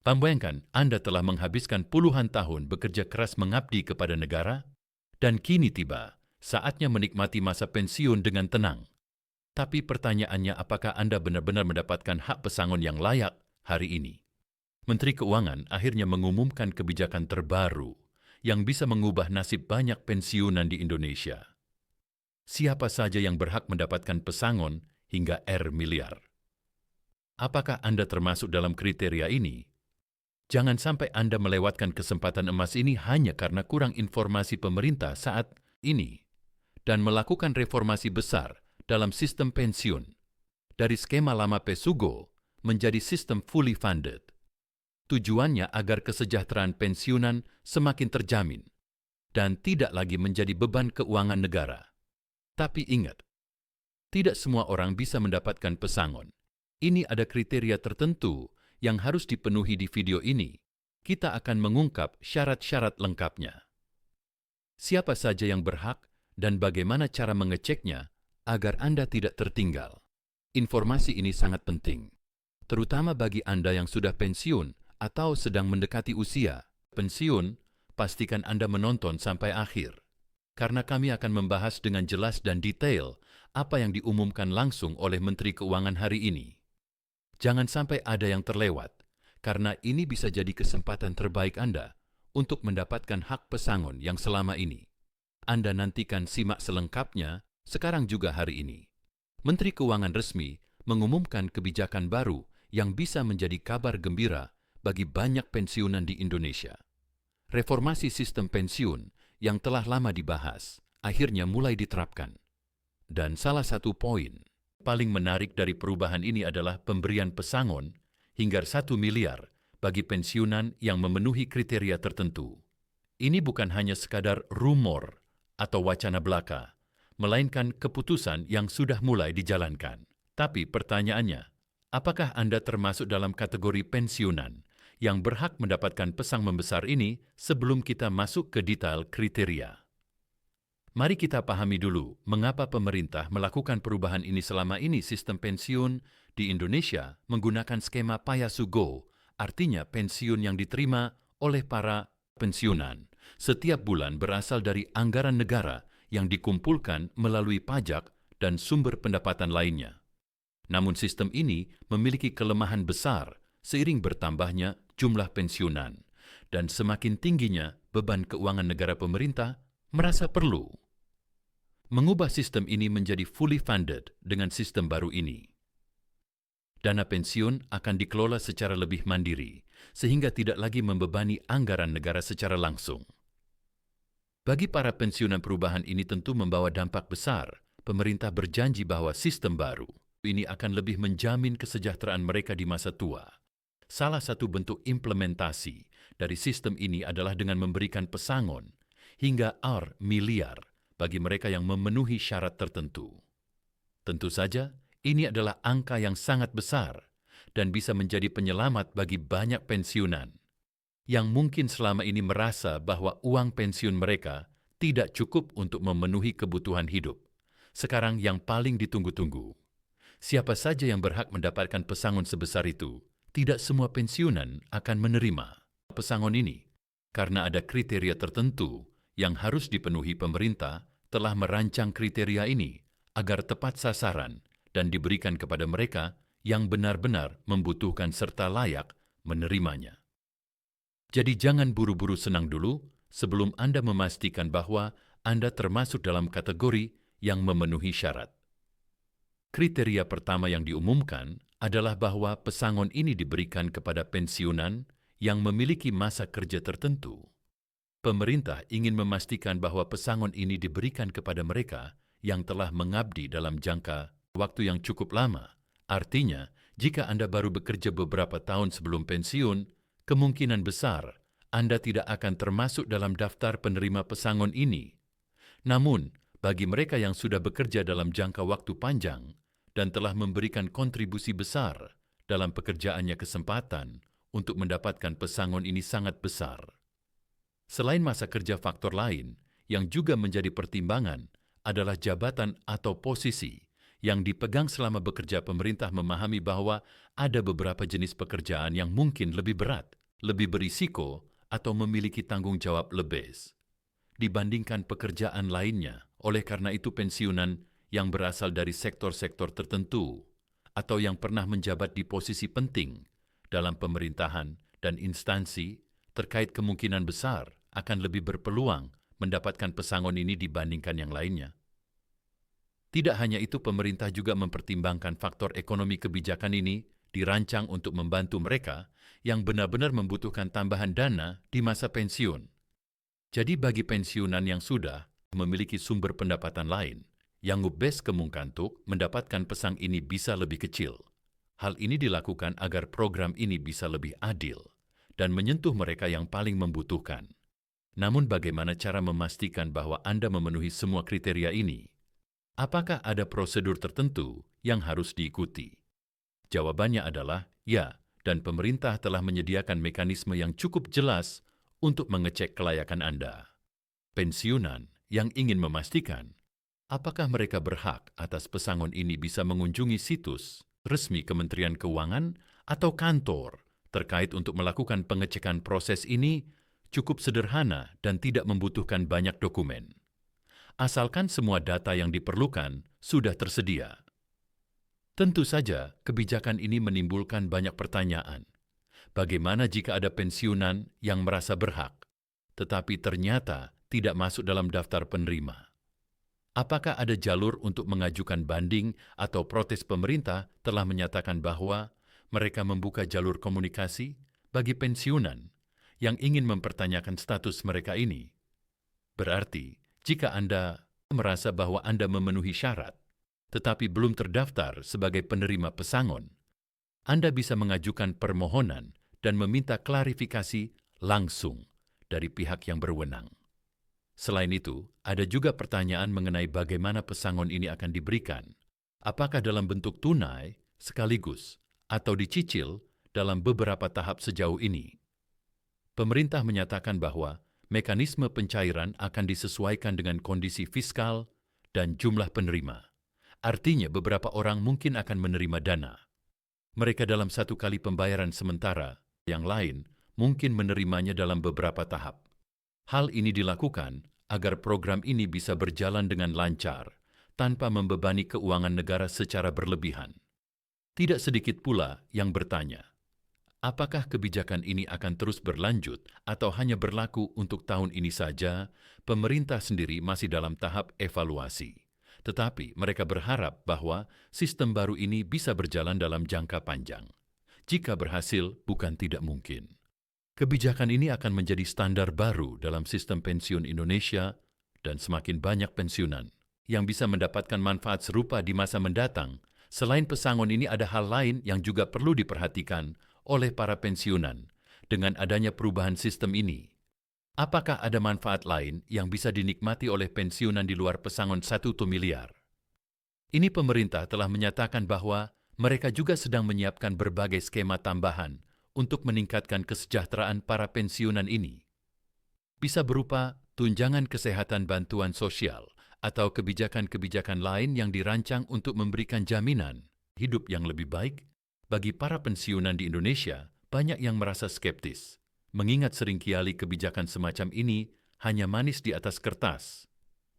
Bayangkan Anda telah menghabiskan puluhan tahun bekerja keras mengabdi kepada negara, dan kini tiba saatnya menikmati masa pensiun dengan tenang. Tapi pertanyaannya, apakah Anda benar-benar mendapatkan hak pesangon yang layak hari ini? Menteri Keuangan akhirnya mengumumkan kebijakan terbaru yang bisa mengubah nasib banyak pensiunan di Indonesia. Siapa saja yang berhak mendapatkan pesangon hingga R miliar? Apakah Anda termasuk dalam kriteria ini? Jangan sampai Anda melewatkan kesempatan emas ini hanya karena kurang informasi pemerintah saat ini dan melakukan reformasi besar dalam sistem pensiun dari skema lama Pesugo menjadi sistem fully funded. Tujuannya agar kesejahteraan pensiunan semakin terjamin dan tidak lagi menjadi beban keuangan negara. Tapi ingat, tidak semua orang bisa mendapatkan pesangon. Ini ada kriteria tertentu yang harus dipenuhi. Di video ini, kita akan mengungkap syarat-syarat lengkapnya. Siapa saja yang berhak dan bagaimana cara mengeceknya agar Anda tidak tertinggal. Informasi ini sangat penting, terutama bagi Anda yang sudah pensiun atau sedang mendekati usia pensiun. Pastikan Anda menonton sampai akhir, karena kami akan membahas dengan jelas dan detail apa yang diumumkan langsung oleh Menteri Keuangan hari ini. Jangan sampai ada yang terlewat, karena ini bisa jadi kesempatan terbaik Anda untuk mendapatkan hak pesangon yang selama ini Anda nantikan. Simak selengkapnya sekarang juga hari ini. Menteri Keuangan resmi mengumumkan kebijakan baru yang bisa menjadi kabar gembira bagi banyak pensiunan di Indonesia. Reformasi sistem pensiun yang telah lama dibahas akhirnya mulai diterapkan. Dan salah satu poin paling menarik dari perubahan ini adalah pemberian pesangon hingga 1 miliar bagi pensiunan yang memenuhi kriteria tertentu. Ini bukan hanya sekadar rumor atau wacana belaka, melainkan keputusan yang sudah mulai dijalankan. Tapi pertanyaannya, apakah Anda termasuk dalam kategori pensiunan yang berhak mendapatkan pesangon membesar ini? Sebelum kita masuk ke detail kriteria, mari kita pahami dulu mengapa pemerintah melakukan perubahan ini. Selama ini sistem pensiun di Indonesia menggunakan skema Payasugo, artinya pensiun yang diterima oleh para pensiunan setiap bulan berasal dari anggaran negara yang dikumpulkan melalui pajak dan sumber pendapatan lainnya. Namun sistem ini memiliki kelemahan besar seiring bertambahnya jumlah pensiunan dan semakin tingginya beban keuangan negara. Pemerintah merasa perlu mengubah sistem ini menjadi fully funded. Dengan sistem baru ini, dana pensiun akan dikelola secara lebih mandiri, sehingga tidak lagi membebani anggaran negara secara langsung. Bagi para pensiunan, perubahan ini tentu membawa dampak besar. Pemerintah berjanji bahwa sistem baru ini akan lebih menjamin kesejahteraan mereka di masa tua. Salah satu bentuk implementasi dari sistem ini adalah dengan memberikan pesangon hingga R miliar bagi mereka yang memenuhi syarat tertentu. Tentu saja, ini adalah angka yang sangat besar dan bisa menjadi penyelamat bagi banyak pensiunan yang mungkin selama ini merasa bahwa uang pensiun mereka tidak cukup untuk memenuhi kebutuhan hidup. Sekarang yang paling ditunggu-tunggu, siapa saja yang berhak mendapatkan pesangon sebesar itu? Tidak semua pensiunan akan menerima pesangon ini, karena ada kriteria tertentu yang harus dipenuhi. Pemerintah telah merancang kriteria ini agar tepat sasaran dan diberikan kepada mereka yang benar-benar membutuhkan serta layak menerimanya. Jadi jangan buru-buru senang dulu sebelum Anda memastikan bahwa Anda termasuk dalam kategori yang memenuhi syarat. Kriteria pertama yang diumumkan adalah bahwa pesangon ini diberikan kepada pensiunan yang memiliki masa kerja tertentu. Pemerintah ingin memastikan bahwa pesangon ini diberikan kepada mereka yang telah mengabdi dalam jangka waktu yang cukup lama. Artinya, jika Anda baru bekerja beberapa tahun sebelum pensiun, kemungkinan besar Anda tidak akan termasuk dalam daftar penerima pesangon ini. Namun, bagi mereka yang sudah bekerja dalam jangka waktu panjang dan telah memberikan kontribusi besar dalam pekerjaannya, kesempatan untuk mendapatkan pesangon ini sangat besar. Selain masa kerja, faktor lain yang juga menjadi pertimbangan adalah jabatan atau posisi yang dipegang selama bekerja, pemerintah memahami bahwa ada beberapa jenis pekerjaan yang mungkin lebih berat, lebih berisiko, atau memiliki tanggung jawab lebih dibandingkan pekerjaan lainnya. Oleh karena itu, pensiunan yang berasal dari sektor-sektor tertentu atau yang pernah menjabat di posisi penting dalam pemerintahan dan instansi terkait kemungkinan besar akan lebih berpeluang mendapatkan pesangon ini dibandingkan yang lainnya. Tidak hanya itu, pemerintah juga mempertimbangkan faktor ekonomi. Kebijakan ini dirancang untuk membantu mereka yang benar-benar membutuhkan tambahan dana di masa pensiun. Jadi bagi pensiunan yang sudah memiliki sumber pendapatan lain, yang ngubes kemungkinan untuk mendapatkan pesangon ini bisa lebih kecil. Hal ini dilakukan agar program ini bisa lebih adil dan menyentuh mereka yang paling membutuhkan. Namun bagaimana cara memastikan bahwa Anda memenuhi semua kriteria ini? Apakah ada prosedur tertentu yang harus diikuti? Jawabannya adalah ya, dan pemerintah telah menyediakan mekanisme yang cukup jelas untuk mengecek kelayakan Anda. Pensiunan yang ingin memastikan apakah mereka berhak atas pesangon ini bisa mengunjungi situs resmi Kementerian Keuangan atau kantor terkait untuk melakukan pengecekan. Proses ini cukup sederhana dan tidak membutuhkan banyak dokumen. Asalkan semua data yang diperlukan sudah tersedia. Tentu saja, kebijakan ini menimbulkan banyak pertanyaan. Bagaimana jika ada pensiunan yang merasa berhak, tetapi ternyata tidak masuk dalam daftar penerima? Apakah ada jalur untuk mengajukan banding atau protes? Pemerintah telah menyatakan bahwa mereka membuka jalur komunikasi bagi pensiunan yang ingin mempertanyakan status mereka ini. Berarti, jika Anda merasa bahwa Anda memenuhi syarat, tetapi belum terdaftar sebagai penerima pesangon, Anda bisa mengajukan permohonan dan meminta klarifikasi langsung dari pihak yang berwenang. Selain itu, ada juga pertanyaan mengenai bagaimana pesangon ini akan diberikan. Apakah dalam bentuk tunai, sekaligus, atau dicicil dalam beberapa tahap sejauh ini? Pemerintah menyatakan bahwa mekanisme pencairan akan disesuaikan dengan kondisi fiskal dan jumlah penerima. Artinya beberapa orang mungkin akan menerima dana mereka dalam satu kali pembayaran, sementara yang lain mungkin menerimanya dalam beberapa tahap. Hal ini dilakukan agar program ini bisa berjalan dengan lancar tanpa membebani keuangan negara secara berlebihan. Tidak sedikit pula yang bertanya, apakah kebijakan ini akan terus berlanjut atau hanya berlaku untuk tahun ini saja? Pemerintah sendiri masih dalam tahap evaluasi. Tetapi mereka berharap bahwa sistem baru ini bisa berjalan dalam jangka panjang. Jika berhasil, bukan tidak mungkin. Kebijakan ini akan menjadi standar baru dalam sistem pensiun Indonesia dan semakin banyak pensiunan yang bisa mendapatkan manfaat serupa di masa mendatang. Selain pesangon ini, ada hal lain yang juga perlu diperhatikan oleh para pensiunan dengan adanya perubahan sistem ini. Apakah ada manfaat lain yang bisa dinikmati oleh pensiunan di luar pesangon 1 miliar? Ini pemerintah telah menyatakan bahwa mereka juga sedang menyiapkan berbagai skema tambahan untuk meningkatkan kesejahteraan para pensiunan ini. Bisa berupa tunjangan kesehatan, bantuan sosial, atau kebijakan-kebijakan lain yang dirancang untuk memberikan jaminan hidup yang lebih baik bagi para pensiunan di Indonesia. Banyak yang merasa skeptis, mengingat seringkali kebijakan semacam ini hanya manis di atas kertas,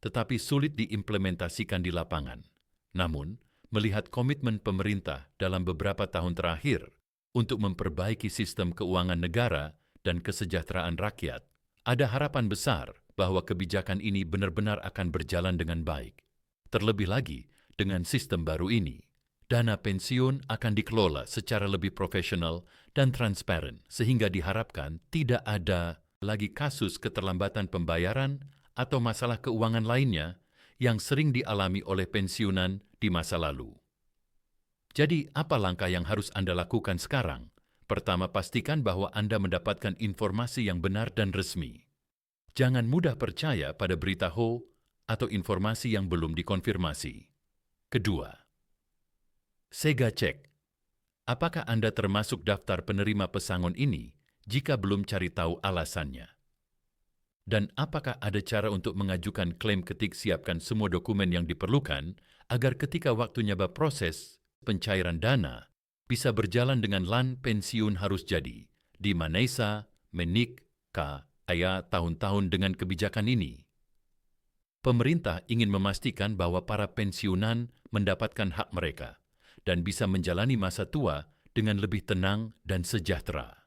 tetapi sulit diimplementasikan di lapangan. Namun, melihat komitmen pemerintah dalam beberapa tahun terakhir untuk memperbaiki sistem keuangan negara dan kesejahteraan rakyat, ada harapan besar bahwa kebijakan ini benar-benar akan berjalan dengan baik. Terlebih lagi, dengan sistem baru ini, dana pensiun akan dikelola secara lebih profesional dan transparan, sehingga diharapkan tidak ada lagi kasus keterlambatan pembayaran atau masalah keuangan lainnya yang sering dialami oleh pensiunan di masa lalu. Jadi, apa langkah yang harus Anda lakukan sekarang? Pertama, pastikan bahwa Anda mendapatkan informasi yang benar dan resmi. Jangan mudah percaya pada berita hoax atau informasi yang belum dikonfirmasi. Kedua, Sega cek, apakah Anda termasuk daftar penerima pesangon ini jika belum cari tahu alasannya. Dan apakah ada cara untuk mengajukan klaim ketik siapkan semua dokumen yang diperlukan agar ketika waktunya berproses pencairan dana bisa berjalan dengan lan pensiun harus jadi, di Manesa, Menik, Aya tahun-tahun dengan kebijakan ini. Pemerintah ingin memastikan bahwa para pensiunan mendapatkan hak mereka dan bisa menjalani masa tua dengan lebih tenang dan sejahtera.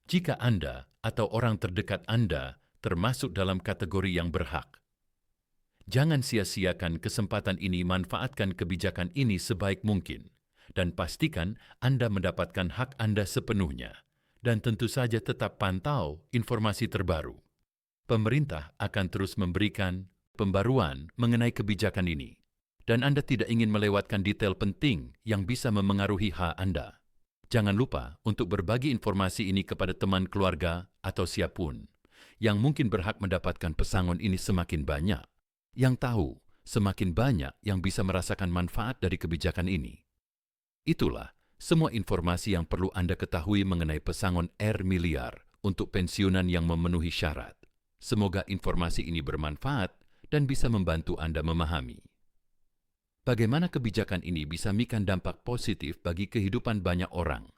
Jika Anda atau orang terdekat Anda termasuk dalam kategori yang berhak, jangan sia-siakan kesempatan ini, manfaatkan kebijakan ini sebaik mungkin, dan pastikan Anda mendapatkan hak Anda sepenuhnya. Dan tentu saja tetap pantau informasi terbaru. Pemerintah akan terus memberikan pembaruan mengenai kebijakan ini, dan Anda tidak ingin melewatkan detail penting yang bisa memengaruhi hak Anda. Jangan lupa untuk berbagi informasi ini kepada teman keluarga atau siapapun yang mungkin berhak mendapatkan pesangon ini. Semakin banyak yang tahu, semakin banyak yang bisa merasakan manfaat dari kebijakan ini. Itulah semua informasi yang perlu Anda ketahui mengenai pesangon R miliar untuk pensiunan yang memenuhi syarat. Semoga informasi ini bermanfaat dan bisa membantu Anda memahami bagaimana kebijakan ini bisa memberikan dampak positif bagi kehidupan banyak orang.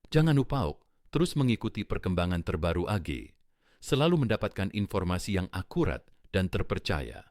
Jangan lupa terus mengikuti perkembangan terbaru AG, selalu mendapatkan informasi yang akurat dan terpercaya.